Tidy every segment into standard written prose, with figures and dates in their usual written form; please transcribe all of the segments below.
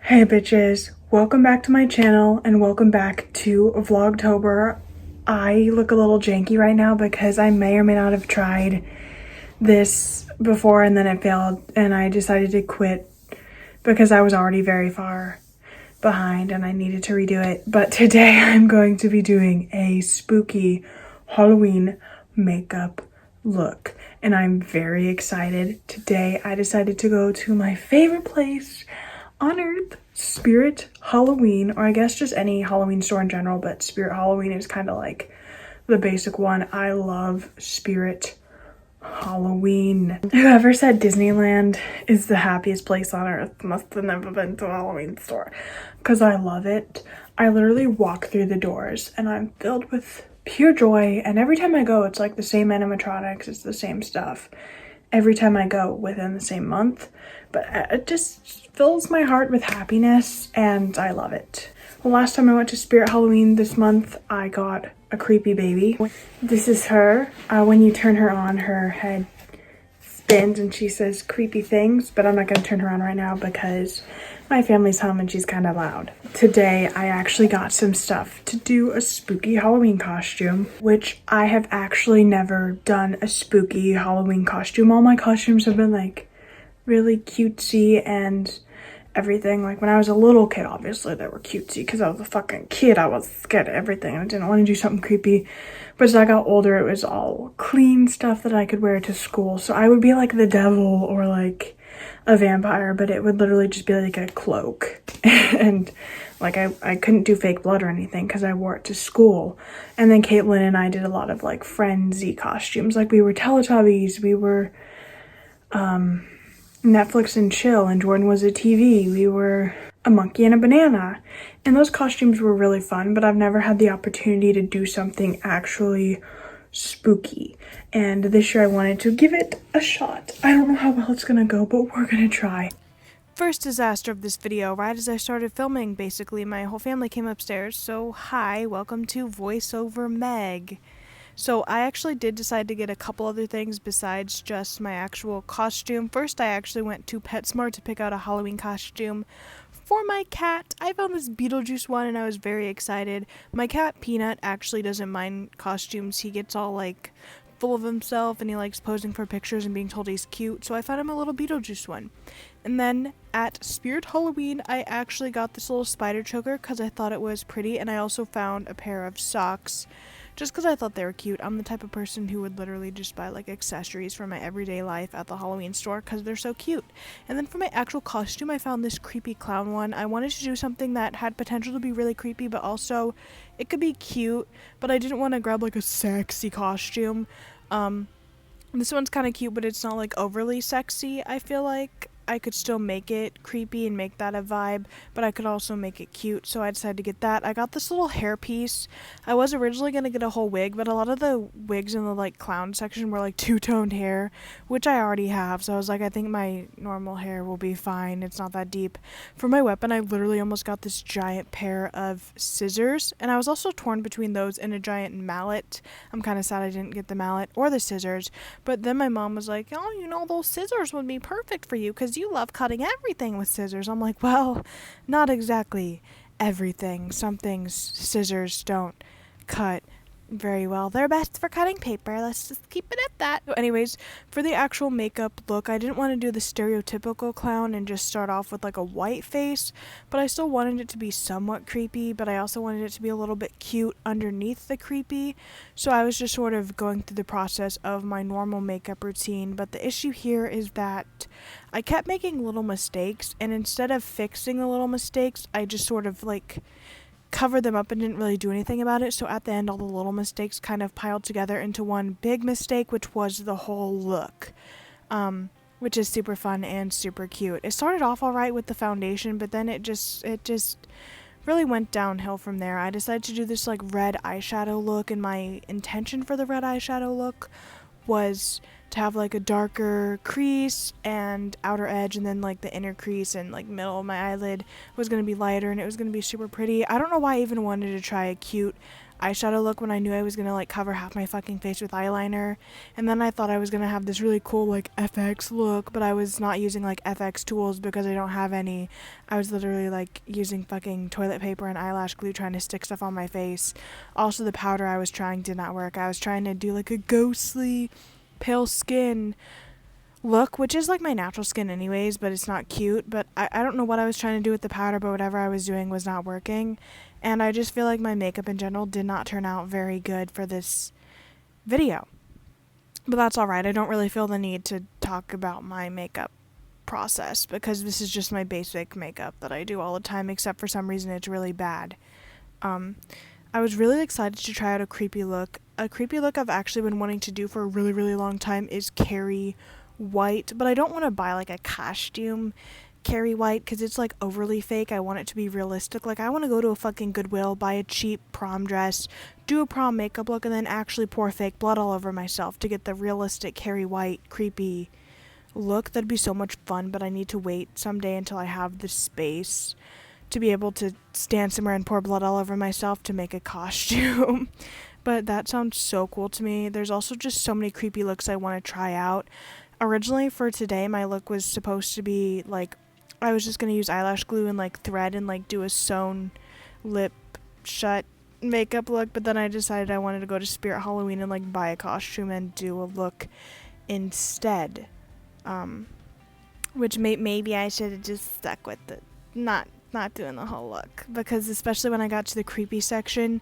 Hey bitches, welcome back to my channel and welcome back to Vlogtober. I look a little janky right now because I may or may not have tried this before and then it failed and I decided to quit because I was already very far behind and I needed to redo it. But today I'm going to be doing a spooky Halloween makeup look and I'm very excited. Today I decided to go to my favorite place on earth, Spirit Halloween, or I guess just any Halloween store in general, but Spirit Halloween is kind of like the basic one. I love Spirit Halloween. Whoever said Disneyland is the happiest place on earth must have never been to a Halloween store, because I love it. I literally walk through the doors and I'm filled with pure joy, and every time I go it's like the same animatronics, it's the same stuff every time I go within the same month, but it just fills my heart with happiness and I love it. The last time I went to Spirit Halloween this month, I got a creepy baby. This is her. When you turn her on, her head spins and she says creepy things, but I'm not going to turn her on right now because my family's home and she's kind of loud. Today I actually got some stuff to do a spooky Halloween costume, which I have actually never done a spooky Halloween costume. All my costumes have been like really cutesy and everything. Like when I was a little kid, obviously they were cutesy because I was a fucking kid. I was scared of everything. I didn't want to do something creepy. But as I got older, it was all clean stuff that I could wear to school. So I would be like the devil or like a vampire, but it would literally just be like a cloak. And like I couldn't do fake blood or anything because I wore it to school. And then Caitlin and I did a lot of like frenzy costumes. Like we were Teletubbies, we were Netflix and chill, and Jordan was a TV. We were a monkey and a banana. And those costumes were really fun, but I've never had the opportunity to do something actually spooky. And this year I wanted to give it a shot. I don't know how well it's gonna go, but we're gonna try. First disaster of this video, right as I started filming, basically my whole family came upstairs. So hi, welcome to voiceover Meg. So I actually did decide to get a couple other things besides just my actual costume. First, I actually went to PetSmart to pick out a Halloween costume for my cat. I found this Beetlejuice one and I was very excited. My cat Peanut actually doesn't mind costumes. He gets all like full of himself and he likes posing for pictures and being told he's cute. So I found him a little Beetlejuice one. And then at Spirit Halloween, I actually got this little spider choker because I thought it was pretty, and I also found a pair of socks just because I thought they were cute. I'm the type of person who would literally just buy like accessories for my everyday life at the Halloween store because they're so cute. And then for my actual costume, I found this creepy clown one. I wanted to do something that had potential to be really creepy, but also it could be cute, but I didn't want to grab like a sexy costume. This one's kind of cute, but it's not like overly sexy. I feel like I could still make it creepy and make that a vibe, but I could also make it cute, so I decided to get that. I got this little hair piece. I was originally going to get a whole wig, but a lot of the wigs in the like clown section were like two-toned hair, which I already have, so I was like, I think my normal hair will be fine. It's not that deep. For my weapon, I literally almost got this giant pair of scissors, and I was also torn between those and a giant mallet. I'm kind of sad I didn't get the mallet or the scissors, but then my mom was like, oh, you know, those scissors would be perfect for you because you love cutting everything with scissors. I'm like, well, not exactly everything. Some things scissors don't cut very well. They're best for cutting paper. Let's just keep it at that. So anyways, for the actual makeup look, I didn't want to do the stereotypical clown and just start off with like a white face, but I still wanted it to be somewhat creepy, but I also wanted it to be a little bit cute underneath the creepy. So I was just sort of going through the process of my normal makeup routine, but the issue here is that I kept making little mistakes, and instead of fixing the little mistakes, I just sort of like covered them up and didn't really do anything about it. So at the end, all the little mistakes kind of piled together into one big mistake, which was the whole look, which is super fun and super cute. It started off all right with the foundation, but then it just really went downhill from there. I decided to do this like red eyeshadow look, and my intention for the red eyeshadow look was to have like a darker crease and outer edge, and then like the inner crease and like middle of my eyelid was going to be lighter, and it was going to be super pretty. I don't know why I even wanted to try a cute eyeshadow look when I knew I was gonna like cover half my fucking face with eyeliner, and then I thought I was gonna have this really cool like FX look, but I was not using like FX tools because I don't have any. I was literally like using fucking toilet paper and eyelash glue trying to stick stuff on my face. Also, the powder I was trying did not work. I was trying to do like a ghostly pale skin look, which is like my natural skin anyways, but it's not cute. But I don't know what I was trying to do with the powder, but whatever I was doing was not working. And I just feel like my makeup in general did not turn out very good for this video. But that's alright. I don't really feel the need to talk about my makeup process because this is just my basic makeup that I do all the time, except for some reason it's really bad. I was really excited to try out a creepy look. A creepy look I've actually been wanting to do for a really, really long time is Carrie White, but I don't want to buy like a costume Carrie White because it's like overly fake. I want it to be realistic. Like I want to go to a fucking Goodwill, buy a cheap prom dress, do a prom makeup look, and then actually pour fake blood all over myself to get the realistic Carrie White creepy look. That'd be so much fun, but I need to wait someday until I have the space to be able to stand somewhere and pour blood all over myself to make a costume. But that sounds so cool to me. There's also just so many creepy looks I want to try out. Originally for today, my look was supposed to be like, I was just going to use eyelash glue and like thread and like do a sewn lip shut makeup look, but then I decided I wanted to go to Spirit Halloween and like buy a costume and do a look instead. Which maybe I should have just stuck with it, not doing the whole look, because especially when I got to the creepy section,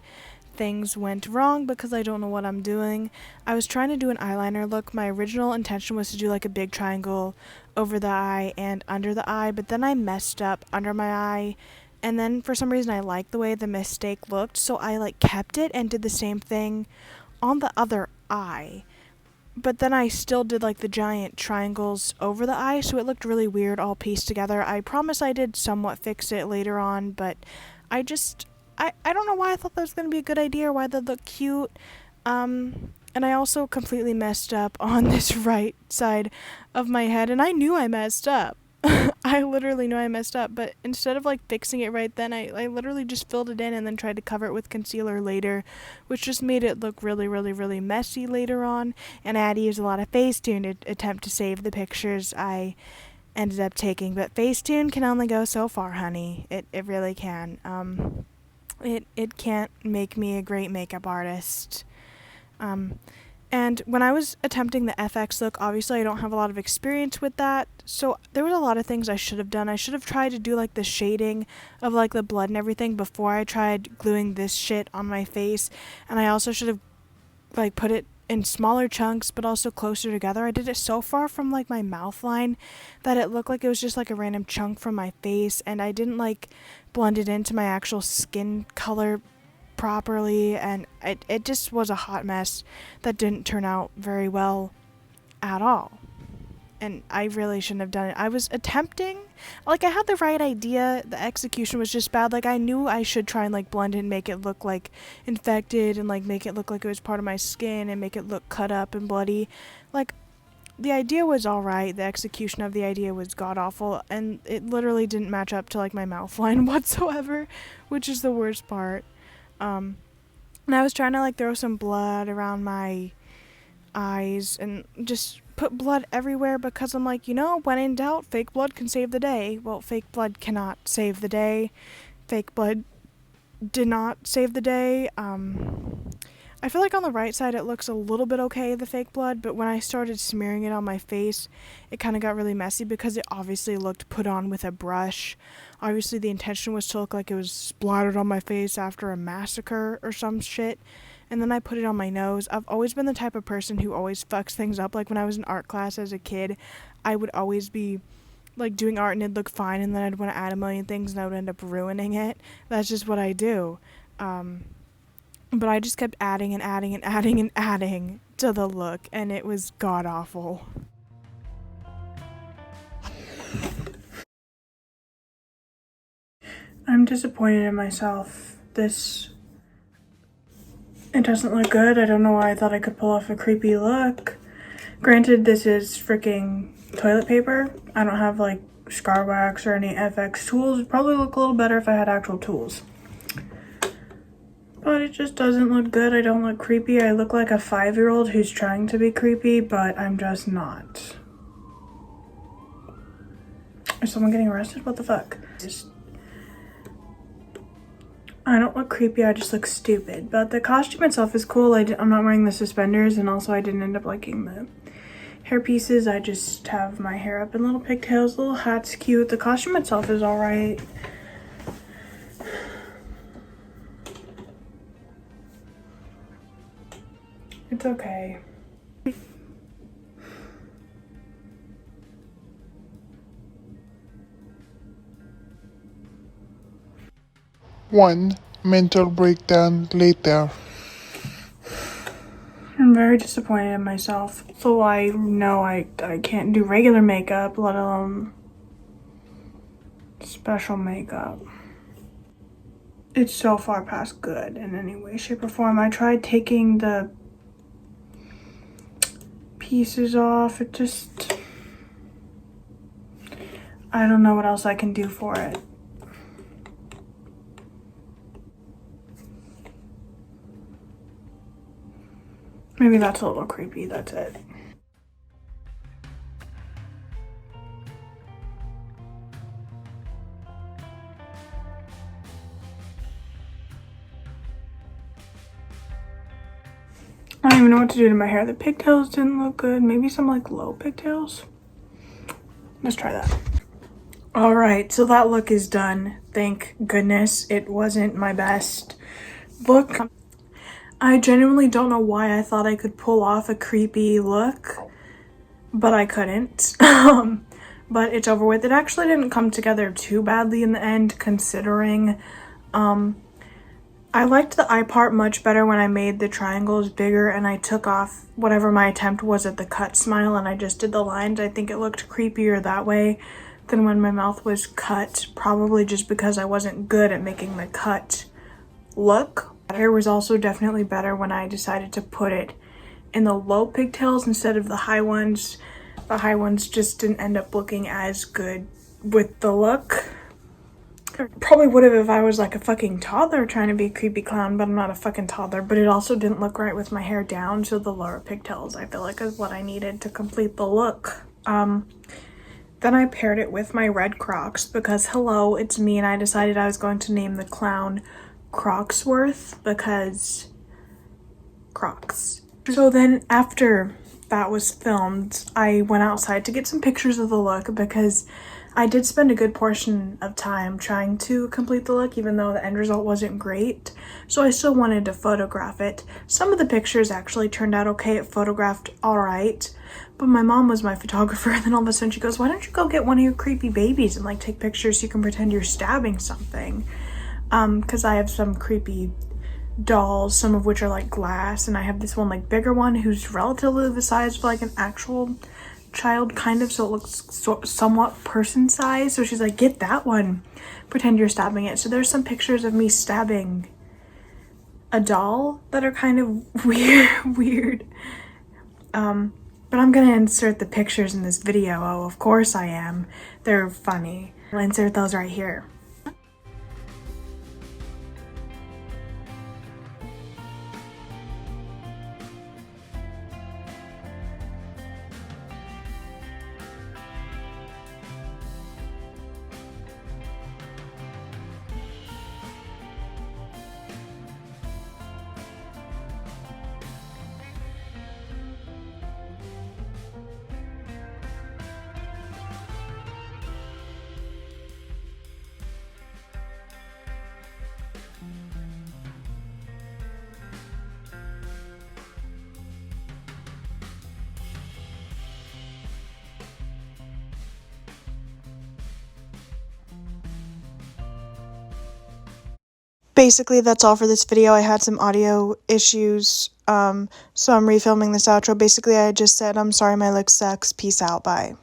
things went wrong because I don't know what I'm doing. I was trying to do an eyeliner look. My original intention was to do like a big triangle over the eye and under the eye, but then I messed up under my eye, and then for some reason I liked the way the mistake looked, so I like kept it and did the same thing on the other eye. But then I still did like the giant triangles over the eye, so it looked really weird all pieced together. I promise I did somewhat fix it later on, but I don't know why I thought that was going to be a good idea or why that looked cute. And I also completely messed up on this right side of my head, and I knew I messed up. I literally knew I messed up, but instead of like fixing it right then, I literally just filled it in and then tried to cover it with concealer later, which just made it look really, really, really messy later on, and I had to use a lot of Facetune to attempt to save the pictures I ended up taking, but Facetune can only go so far, honey. It really can. It can't make me a great makeup artist. And when I was attempting the FX look, obviously I don't have a lot of experience with that, so there was a lot of things I should have done. I should have tried to do like the shading of like the blood and everything before I tried gluing this shit on my face, and I also should have like put it in smaller chunks but also closer together. I did it so far from like my mouth line that it looked like it was just like a random chunk from my face, and I didn't like blend it into my actual skin color properly, and it just was a hot mess that didn't turn out very well at all, and I really shouldn't have done it. I was attempting, like I had the right idea, the execution was just bad. Like I knew I should try and like blend it and make it look like infected and like make it look like it was part of my skin and make it look cut up and bloody. Like the idea was alright, the execution of the idea was god-awful, and it literally didn't match up to like my mouth line whatsoever, which is the worst part. And I was trying to like throw some blood around my eyes and just put blood everywhere because I'm like, you know, when in doubt, fake blood can save the day. Well, fake blood cannot save the day. Fake blood did not save the day. I feel like on the right side it looks a little bit okay, the fake blood, but when I started smearing it on my face, it kind of got really messy because it obviously looked put on with a brush. Obviously the intention was to look like it was splattered on my face after a massacre or some shit, and then I put it on my nose. I've always been the type of person who always fucks things up. Like when I was in art class as a kid, I would always be like doing art and it'd look fine, and then I'd want to add a million things and I would end up ruining it. That's just what I do. But I just kept adding and adding and adding and adding to the look, and it was god-awful. I'm disappointed in myself. It doesn't look good. I don't know why I thought I could pull off a creepy look. Granted, this is freaking toilet paper. I don't have like scar wax or any FX tools. It'd probably look a little better if I had actual tools. But it just doesn't look good. I don't look creepy. I look like a 5-year-old who's trying to be creepy, but I'm just not. Is someone getting arrested? What the fuck? I don't look creepy, I just look stupid. But the costume itself is cool. I'm not wearing the suspenders, and also I didn't end up liking the hair pieces. I just have my hair up in little pigtails. Little hat's cute. The costume itself is alright. It's okay. One mental breakdown later. I'm very disappointed in myself. So I know I can't do regular makeup, let alone special makeup. It's so far past good in any way, shape, or form. I tried taking the pieces off. It just... I don't know what else I can do for it. Maybe that's a little creepy, that's it. I don't even know what to do to my hair. The pigtails didn't look good. Maybe some like low pigtails. Let's try that. All right, so that look is done. Thank goodness. It wasn't my best look. I genuinely don't know why I thought I could pull off a creepy look, but I couldn't. But it's over with. It actually didn't come together too badly in the end, considering I liked the eye part much better when I made the triangles bigger and I took off whatever my attempt was at the cut smile and I just did the lines. I think it looked creepier that way than when my mouth was cut, probably just because I wasn't good at making the cut look. My hair was also definitely better when I decided to put it in the low pigtails instead of the high ones. The high ones just didn't end up looking as good with the look. Probably would have if I was like a fucking toddler trying to be a creepy clown, but I'm not a fucking toddler. But it also didn't look right with my hair down, so the lower pigtails I feel like is what I needed to complete the look. Then I paired it with my red Crocs because hello, it's me, and I decided I was going to name the clown Crocsworth because Crocs. So then after that was filmed, I went outside to get some pictures of the look because I did spend a good portion of time trying to complete the look, even though the end result wasn't great. So I still wanted to photograph it. Some of the pictures actually turned out okay. It photographed all right. But my mom was my photographer, and then all of a sudden she goes, why don't you go get one of your creepy babies and like take pictures so you can pretend you're stabbing something? Because I have some creepy dolls, some of which are like glass, and I have this one like bigger one who's relatively the size of like an actual child kind of, so it looks somewhat person size. So she's like, get that one, pretend you're stabbing it. So there's some pictures of me stabbing a doll that are kind of weird. But I'm gonna insert the pictures in this video. Oh, of course I am. They're funny. I'll insert those right here. Basically, that's all for this video. I had some audio issues, so I'm refilming this outro. Basically, I just said, I'm sorry my look sucks. Peace out. Bye.